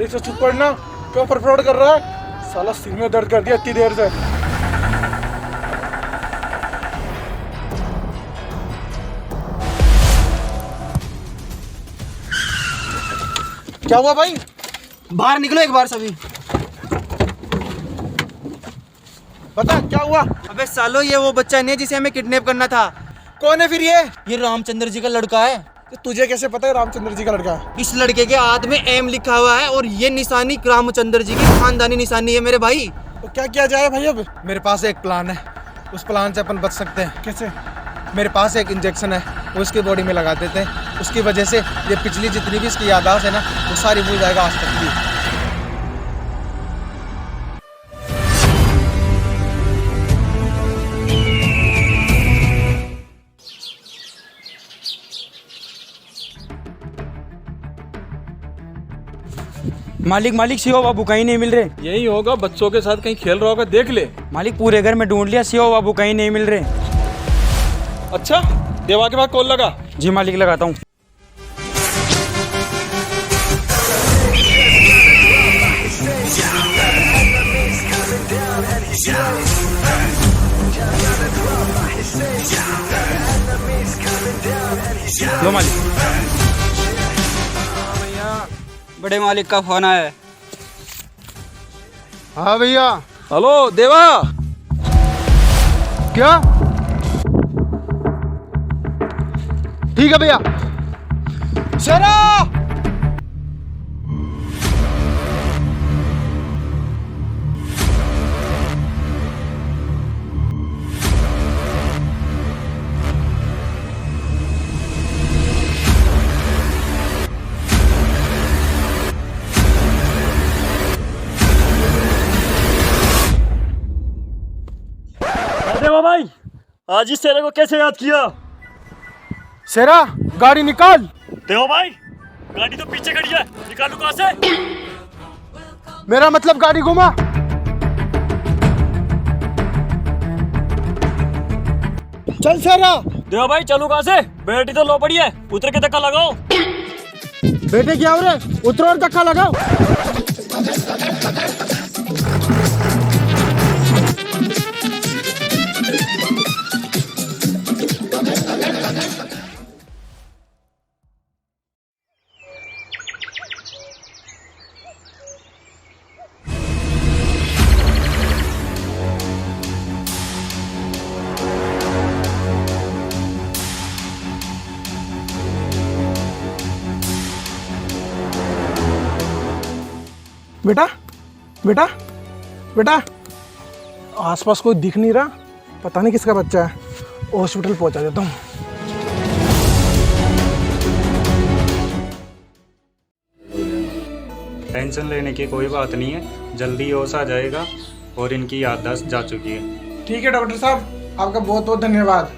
अरे तो चुप पड़ना, क्यों फड़फड़ कर रहा है? साला सिर में दर्द कर दिया इतनी देर से। क्या हुआ भाई? बाहर निकलो एक बार सभी। बता क्या हुआ? अबे सालो, ये वो बच्चा नहीं है जिसे हमें किडनैप करना था। कौन है फिर ये? ये रामचंद्र जी का लड़का है। तो तुझे कैसे पता है रामचंद्र जी का लड़का है? इस लड़के के हाथ में एम लिखा हुआ है और ये निशानी रामचंद्र जी की खानदानी निशानी है मेरे भाई। तो क्या किया जाए भाई अब? मेरे पास एक प्लान है, उस प्लान से अपन बच सकते हैं। कैसे? मेरे पास एक इंजेक्शन है, वो उसकी बॉडी में लगा देते हैं। उसकी वजह से ये पिछली जितनी भी इसकी याददाश्त है ना, वो सारी भूल जाएगा आज तक की। मालिक शिवा बाबू कहीं नहीं मिल रहे। यही होगा, बच्चों के साथ कहीं खेल रहा होगा, देख ले। मालिक पूरे घर में ढूंढ लिया, शिवा बाबू कहीं नहीं मिल रहे। अच्छा, देवा के पास कॉल लगा। जी मालिक, लगाता हूँ। लो मालिक। बड़े मालिक का फोन आया। हाँ भैया। हेलो देवा। क्या? ठीक है भैया। शेरा! देवा भाई, आज इस शेरा को कैसे याद किया? शेरा, गाड़ी निकाल। देवा भाई, गाड़ी तो पीछे खड़ी है, निकालू कहाँ से? मेरा मतलब गाड़ी घुमा। चल शेरा। देवा भाई, चलू कहाँ से? बैटरी तो लो पड़ी है, उतर के धक्का लगाओ। बेटे क्या हो रहा है? उतरो और धक्का लगाओ। बेटा बेटा बेटा, आसपास कोई दिख नहीं रहा, पता नहीं किसका बच्चा है। हॉस्पिटल पहुंचा देता हूँ। टेंशन लेने की कोई बात नहीं है, जल्दी होश आ जाएगा और इनकी याददाश्त जा चुकी है। ठीक है डॉक्टर साहब, आपका बहुत बहुत धन्यवाद।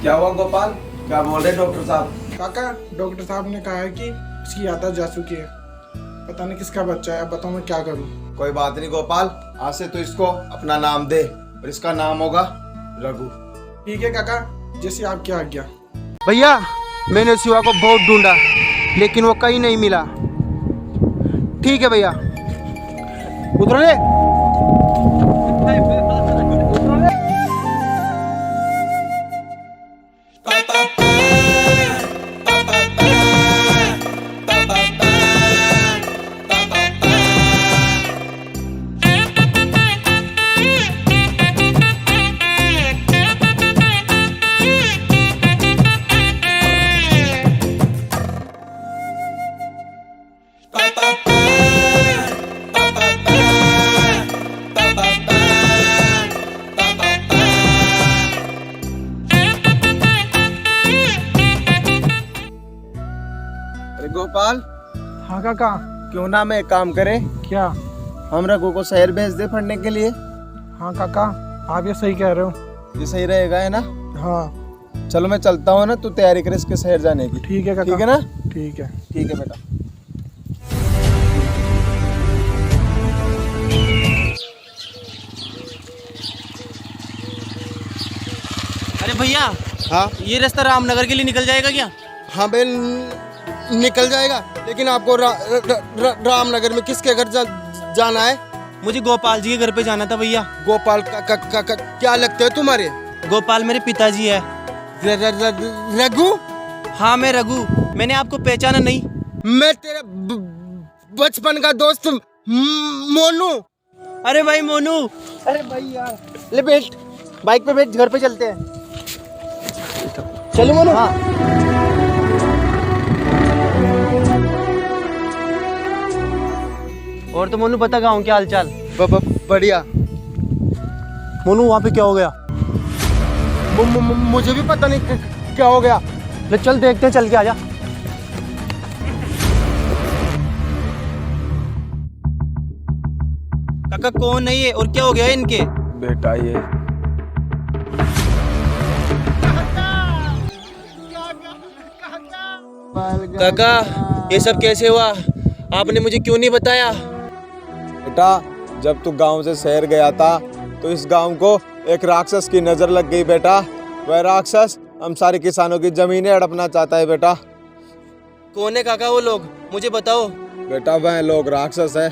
क्या हुआ गोपाल? क्या बोल रहे डॉक्टर साहब? काका, डॉक्टर साहब ने कहा है कि इसकी याददाश्त जा चुकी है, पता नहीं किसका बच्चा है। बताओ मैं क्या करूँ? कोई बात नहीं गोपाल, आज से तो इसको अपना नाम दे और इसका नाम होगा रघु। ठीक है काका, जैसे आपकी आज्ञा। भैया, मैंने शिवा को बहुत ढूंढा लेकिन वो कहीं नहीं मिला। ठीक है भैया, उतरो ले। अरे गोपाल। हाँ काका। क्यों ना मैं एक काम करे, क्या? हम रघु को शहर भेज दे पढ़ने के लिए। हाँ काका, आप ये सही कह रहे हो। ये सही रहेगा है ना? हाँ चलो मैं चलता हूँ ना, तू तैयारी कर इसके शहर जाने की। ठीक है काका। ठीक है ना? ठीक है। ठीक है बेटा। अरे भैया, हाँ ये रास्ता रामनगर के लिए निकल जाएगा क्या? हाँ बेल, निकल जाएगा। लेकिन आपको रामनगर में किसके घर जाना है? मुझे गोपाल जी के घर पे जाना था भैया। गोपाल का क्या लगते हो तुम्हारे? गोपाल मेरे पिताजी है। रघु? हाँ मैं रघु। मैंने आपको पहचाना नहीं? मैं तेरा बचपन का दोस्त मोनू। अरे भाई मोनू। अरे भाई यार, ले बैठ, बाइक पे बैठ, घर पे चलते हैं। चलो मोनू। हाँ। और तो मोनू बता गाँव क्या हालचाल? बढ़िया। मोनू वहाँ पे क्या हो गया? मुझे भी पता नहीं क्या हो गया। ले चल देखते हैं, चल के आजा। काका कौन है ये और क्या हो गया है इनके? बेटा ये काका ये सब कैसे हुआ? आपने मुझे क्यों नहीं बताया? बेटा, जब तू गांव से शहर गया था तो इस गांव को एक राक्षस की नजर लग गई बेटा। वह राक्षस हम सारे किसानों की जमीनें हड़पना चाहता है बेटा। कौन है काका वो लोग, मुझे बताओ। बेटा वह लोग राक्षस है,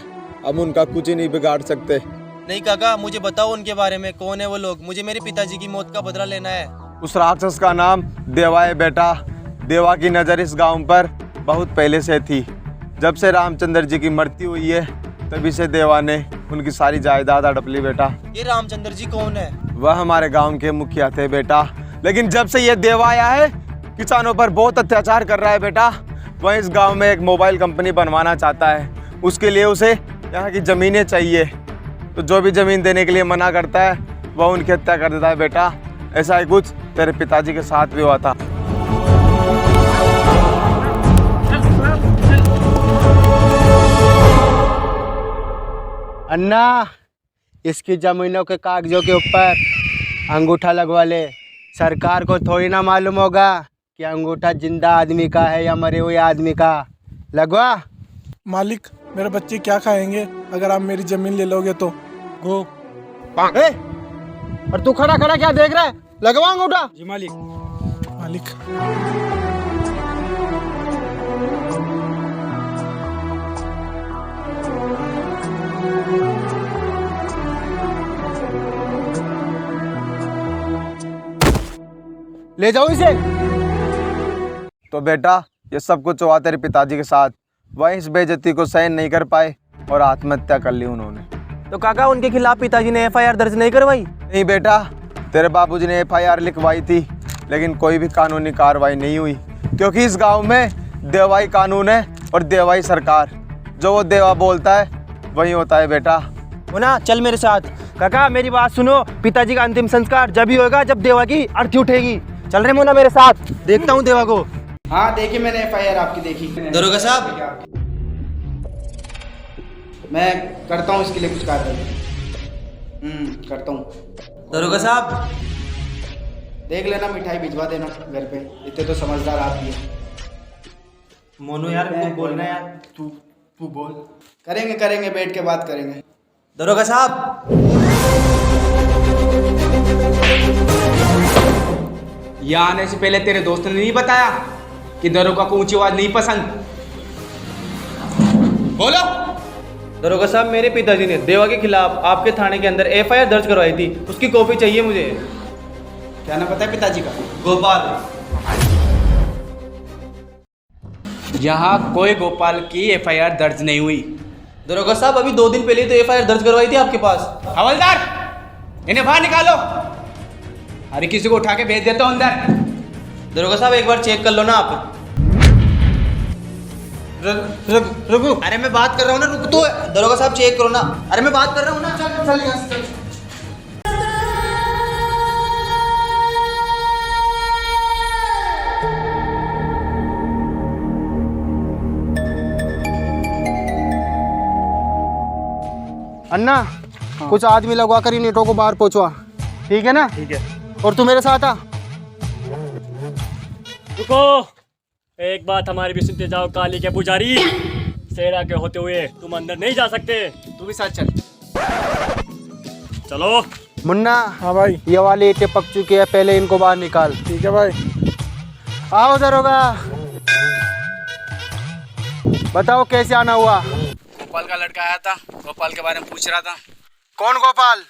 हम उनका कुछ ही नहीं बिगाड़ सकते। नहीं काका मुझे बताओ उनके बारे में, कौन है वो लोग? मुझे मेरे पिताजी की मौत का बदला लेना है। उस राक्षस का नाम देवा है बेटा। देवा की नज़र इस गांव पर बहुत पहले से थी। जब से रामचंद्र जी की मृत्यु हुई है तभी से देवा ने उनकी सारी जायदाद हड़प ली बेटा। ये रामचंद्र जी कौन है? वह हमारे गांव के मुखिया थे बेटा, लेकिन जब से ये देवा आया है किसानों पर बहुत अत्याचार कर रहा है बेटा। वह इस गांव में एक मोबाइल कंपनी बनवाना चाहता है, उसके लिए उसे यहाँ की ज़मीनें चाहिए। तो जो भी ज़मीन देने के लिए मना करता है वह उनकी हत्या कर देता है बेटा। ऐसा ही कुछ तेरे पिताजी के साथ भी हुआ था। अन्ना, इसकी जमीनों के कागजों के ऊपर अंगूठा लगवा ले। सरकार को थोड़ी ना मालूम होगा कि अंगूठा जिंदा आदमी का है या मरे हुए आदमी का। लगवा। मालिक, मेरे बच्चे क्या खाएंगे अगर आप मेरी जमीन ले लोगे तो? गो। और तू खड़ा खड़ा क्या देख रहा है? लगवा अंगूठा। जी मालिक। मालिक ले जाओ इसे। तो बेटा ये सब कुछ हुआ तेरे पिताजी के साथ। वह इस बेइज्जती को सहन नहीं कर पाए और आत्महत्या कर ली उन्होंने। तो काका उनके खिलाफ पिताजी ने FIR दर्ज नहीं करवाई? नहीं बेटा, तेरे बाबूजी ने FIR लिखवाई थी लेकिन कोई भी कानूनी कार्रवाई नहीं हुई, क्योंकि इस गांव में देवाई कानून है और देवाई सरकार। जो वो देवा बोलता है वही होता है बेटा। मुन्ना चल मेरे साथ। काका मेरी बात सुनो, पिताजी का अंतिम संस्कार जब ही होगा जब देवा की अर्थी उठेगी। चल रहे मुन्ना मेरे साथ, देखता हूँ देवा को। हाँ देखी मैंने FIR आपकी देखी। दरोगा साहब मैं करता हूँ इसके लिए कुछ कार्रवाई। करता हूँ। दरोगा साहब देख लेना, मिठाई भिजवा देना घर पे। इतने तो समझदार आप भी हैं। मोनू यार तू बोलना यार। तू बोल। करेंगे बैठ के बात करेंगे। दरोगा साहब यहाँ आने से पहले तेरे दोस्त ने नहीं बताया कि दरोगा को ऊंची आवाज नहीं पसंद? बोलो। दरोगा साहब मेरे पिताजी ने देवा के खिलाफ आपके थाने के अंदर FIR दर्ज करवाई थी, उसकी कॉपी चाहिए मुझे। क्या नाम पता है पिताजी का? गोपाल। यहाँ कोई गोपाल की FIR दर्ज नहीं हुई। दरोगा साहब अभी 2 दिन पहले तो FIR दर्ज करवाई थी आपके पास। हवलदार इन्हें बाहर निकालो। अरे किसी को उठा के भेज देता हूँ अंदर। दरोगा साहब एक बार चेक कर लो ना आप। रुको। अरे मैं बात कर रहा हूँ ना, रुक तो। दरोगा साहब चेक करो ना। अरे मैं बात कर रहा हूँ ना। चल यहाँ से चल। अन्ना, कुछ आदमी लगवा कर इन ईंटों को बाहर पहुंचवा। ठीक है ना? ठीक है। और तू मेरे साथ आ। रुको, एक बात हमारी भी सुनते जाओ काली के पुजारी। सेरा के होते हुए तुम अंदर नहीं जा सकते। तू भी साथ चल। चलो। मुन्ना। हाँ भाई। ये वाले ईंटें पक चुके हैं, पहले इनको बाहर निकाल। ठीक है भाई। आओ दरोगा। बताओ कैसे आना हुआ? गोपाल का लड़का आया था, गोपाल के बारे में पूछ रहा था। कौन गोपाल?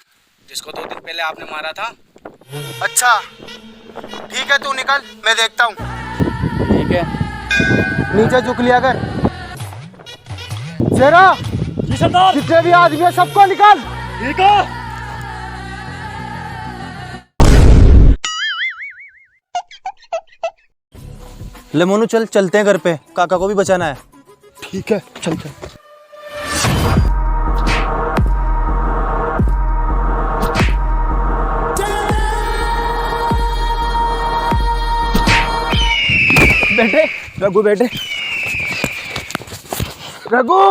जिसको 2 दिन पहले आपने मारा था। अच्छा ठीक है, तू निकल, मैं देखता हूँ। ठीक है। नीचे झुक लिया कर। शेरा, जी सरदार। जितने भी आदमी है सबको निकाल। ठीक है। ले मोनू चल, चलते हैं घर पे, काका को भी बचाना है। ठीक है, चलते हैं। बेटे, रघु बेटे, रघु।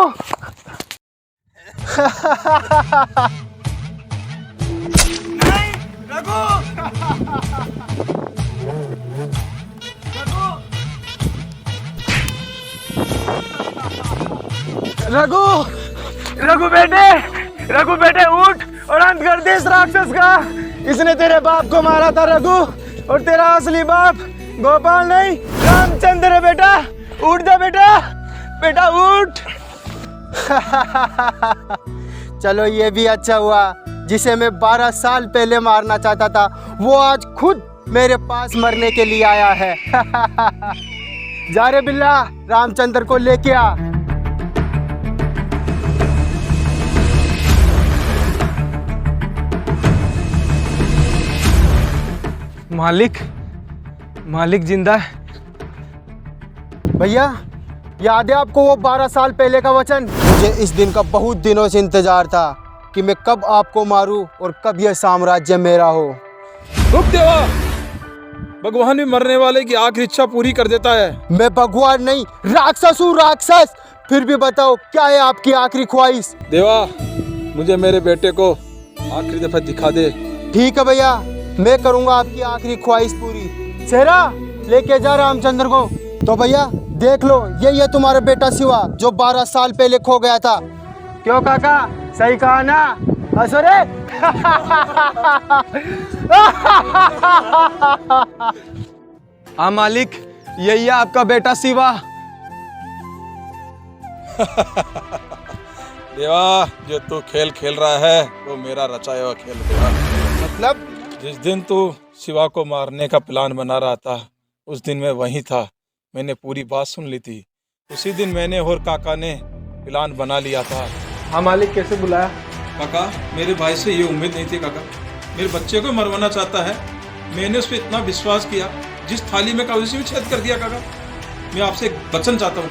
रघु, रघु बेटे उठ और अंत कर दे इस राक्षस का। इसने तेरे बाप को मारा था रघु, और तेरा असली बाप गोपाल नहीं रामचंद्र है। बेटा उठ जा, बेटा बेटा उठ। चलो ये भी अच्छा हुआ, जिसे मैं 12 साल पहले मारना चाहता था वो आज खुद मेरे पास मरने के लिए आया है। जा रे बिल्ला, रामचंद्र को लेके आ। मालिक जिंदा है। भैया याद है आपको वो 12 साल पहले का वचन? मुझे इस दिन का बहुत दिनों से इंतजार था कि मैं कब आपको मारूं और कब यह साम्राज्य मेरा हो। रुक देवा, भगवान भी मरने वाले की आखिरी इच्छा पूरी कर देता है। मैं भगवान नहीं, राक्षस हूँ, राक्षस। फिर भी बताओ क्या है आपकी आखिरी ख्वाहिश? देवा, मुझे मेरे बेटे को आखिरी दफा दिखा दे। ठीक है भैया, मैं करूंगा आपकी आखिरी ख्वाहिश पूरी। शेरा, लेके जा रामचंद्र को। तो भैया देख लो, यही है तुम्हारा बेटा शिवा जो 12 साल पहले खो गया था। क्यों काका, सही कहा ना? हंसो रे। हाँ मालिक, यही है आपका बेटा शिवा। देवा, जो तू खेल खेल रहा है वो मेरा रचाया हुआ खेल देवा। मतलब? जिस दिन तू शिवा को मारने का प्लान बना रहा था उस दिन मैं वहीं था। मैंने पूरी बात सुन ली थी। उसी दिन मैंने और काका ने प्लान बना लिया था। हाँ मालिक, कैसे बुलाया? काका, मेरे भाई से ये उम्मीद नहीं थी काका, मेरे बच्चे को मरवाना चाहता है। मैंने उस पर इतना विश्वास किया, जिस थाली में कहा उसी में छेद कर दिया। काका, मैं आपसे एक वचन चाहता हूँ।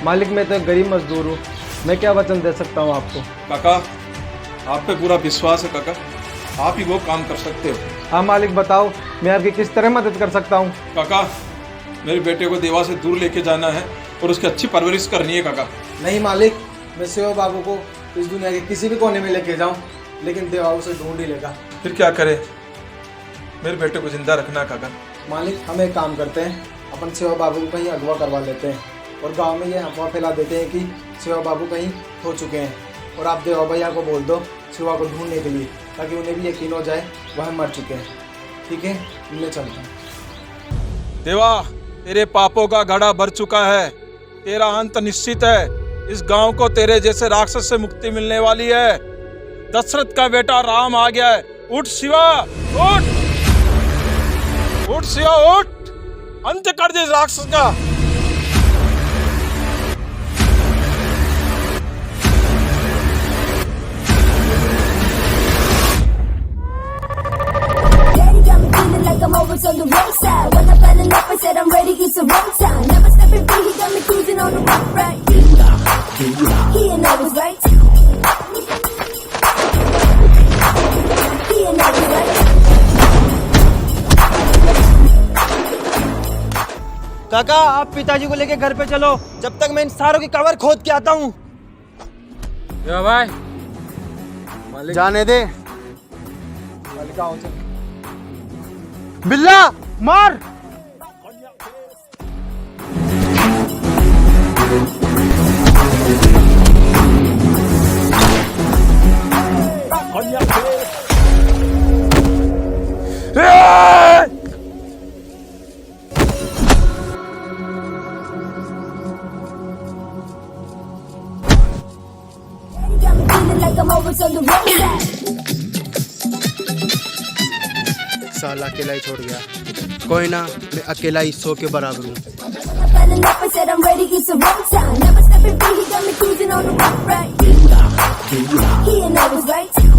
मालिक, मैं तो गरीब मजदूर हूँ, मैं क्या वचन दे सकता हूँ आपको? काका, आप पे पूरा विश्वास है काका, आप ही वो काम कर सकते हो। हाँ मालिक, बताओ मैं आपकी किस तरह मदद कर सकता हूँ? काका, मेरे बेटे को देवा से दूर लेके जाना है और उसकी अच्छी परवरिश करनी है। काका नहीं मालिक, मैं शिवा बाबू को इस दुनिया के किसी भी कोने में लेके जाऊँ, लेकिन देवा उसे ढूंढ ही लेगा। फिर क्या करे? मेरे बेटे को जिंदा रखना। काका मालिक, हम एक काम करते हैं, अपन शिवा बाबू को कहीं अगवा करवा लेते हैं और गांव में ये अफवाह फैला देते हैं कि शिवा बाबू कहीं खो चुके हैं, और आप देवा भैया को बोल दो शिवा को ढूंढने के लिए, ताकि उन्हें भी यकीन हो जाए वह मर चुके हैं। ठीक है, मैं चलता हूँ। देवा, तेरे पापों का घड़ा भर चुका है, तेरा अंत निश्चित है। इस गांव को तेरे जैसे राक्षस से मुक्ति मिलने वाली है। दशरथ का बेटा राम आ गया है। उठ शिवा, उठ उठ शिवा, उठ, अंत कर दे इस राक्षस का। I'm always on the roadside. When I fell in love, I said I'm ready, it's a road time. Never stepping free, he got me cruising on the road right. He ain't always right. He ain't always right. काका, आप पिताजी को लेके घर पे चलो, जब तक मैं इन सारों की कवर खोद के आता हूँ। भाई जाने दे। मालिक, आओ चल। बिल्ला मार। on the roadside. साला अकेला ही छोड़ गया, कोई ना, मैं अकेला ही 100 के बराबर हूँ। I fell in love and said I'm ready, it's a road time. Never stepping free, he got me cruising on the rock right. He and I was right.